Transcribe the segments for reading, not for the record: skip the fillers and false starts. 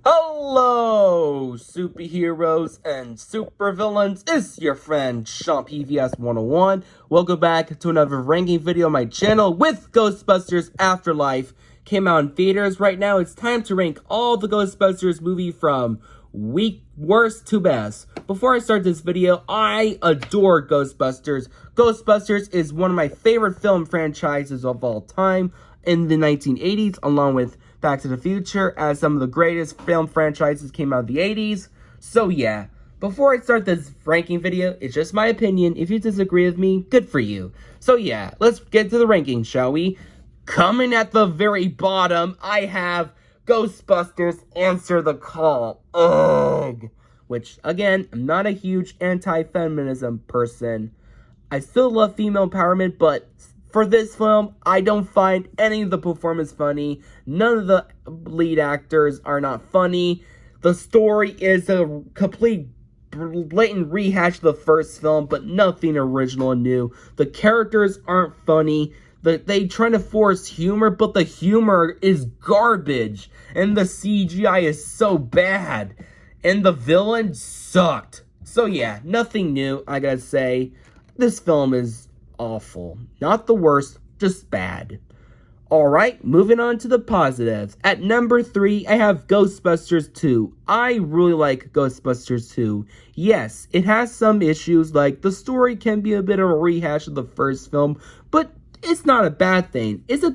Hello, superheroes and supervillains. It's your friend Sean PVS 101. Welcome back to another ranking video on my channel with Ghostbusters Afterlife. Came out in theaters right now. It's time to rank all the Ghostbusters movie from worst to best. Before I start this video, I adore Ghostbusters. Ghostbusters is one of my favorite film franchises of all time in the 1980s, along with Back to the Future, as some of the greatest film franchises came out of the 80s. So yeah, before I start this ranking video, it's just my opinion. If you disagree with me, good for you. So yeah, let's get to the ranking, shall we? Coming at the very bottom, I have Ghostbusters Answer the Call. Ugh. Which, again, I'm not a huge anti-feminism person. I still love female empowerment, but for this film, I don't find any of the performance funny. None of the lead actors are not funny. The story is a complete blatant rehash of the first film, but nothing original and new. The characters aren't funny. They try to force humor, but the humor is garbage. And the CGI is so bad. And the villain sucked. So yeah, nothing new, I gotta say. This film is awful. Not the worst, just bad. Alright, moving on to the positives. At number 3, I have Ghostbusters 2. I really like Ghostbusters 2. Yes, it has some issues, like the story can be a bit of a rehash of the first film, but it's not a bad thing. It's a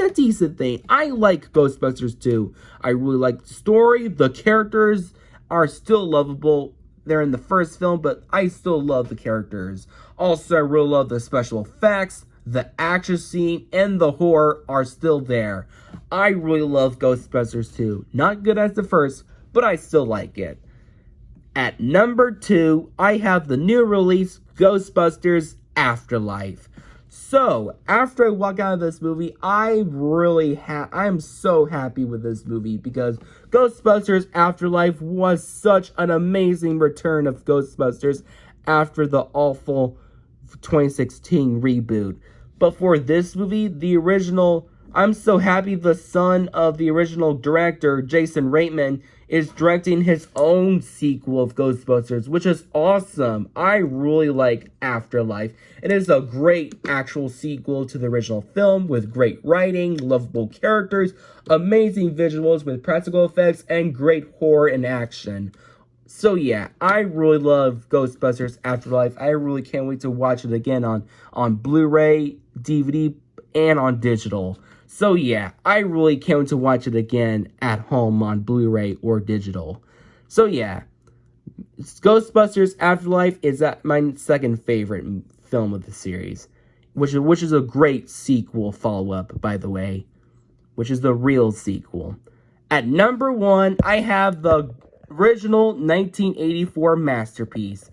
decent thing. I like Ghostbusters 2. I really like the story. The characters are still lovable. They're in the first film, but I still love the characters. Also, I really love the special effects, the action scene, and the horror are still there. I really love Ghostbusters 2. Not good as the first, but I still like it. At number 2, I have the new release, Ghostbusters Afterlife. So, after I walk out of this movie, I am so happy with this movie because Ghostbusters Afterlife was such an amazing return of Ghostbusters after the awful 2016 reboot. But for this movie, the original, I'm so happy the son of the original director, Jason Reitman, is directing his own sequel of Ghostbusters, which is awesome. I really like Afterlife. It is a great actual sequel to the original film with great writing, lovable characters, amazing visuals with practical effects, and great horror and action. So yeah, I really love Ghostbusters Afterlife. I really can't wait to watch it again on Blu-ray, DVD, and on digital. So yeah, I really can't wait to watch it again at home on Blu-ray or digital. So yeah, Ghostbusters Afterlife is my second favorite film of the series, which is a great sequel follow-up, by the way, which is the real sequel. At number 1, I have the original 1984 masterpiece.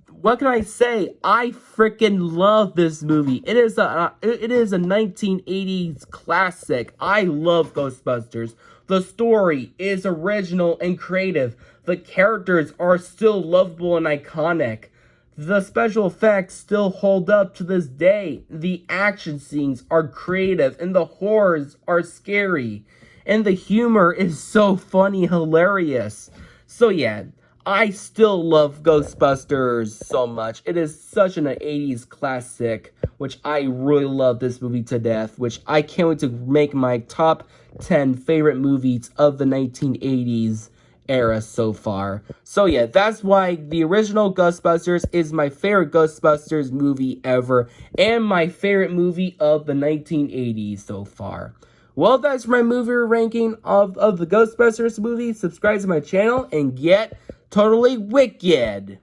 What can I say? I freaking love this movie. It is a 1980s classic. I love Ghostbusters. The story is original and creative. The characters are still lovable and iconic. The special effects still hold up to this day. The action scenes are creative and the horrors are scary. And the humor is so funny, hilarious. So yeah, I still love Ghostbusters so much. It is such an 80s classic, which I really love this movie to death, which I can't wait to make my top 10 favorite movies of the 1980s era so far. So yeah, that's why the original Ghostbusters is my favorite Ghostbusters movie ever, and my favorite movie of the 1980s so far. Well, that's my movie ranking of the Ghostbusters movie. Subscribe to my channel and get totally wicked.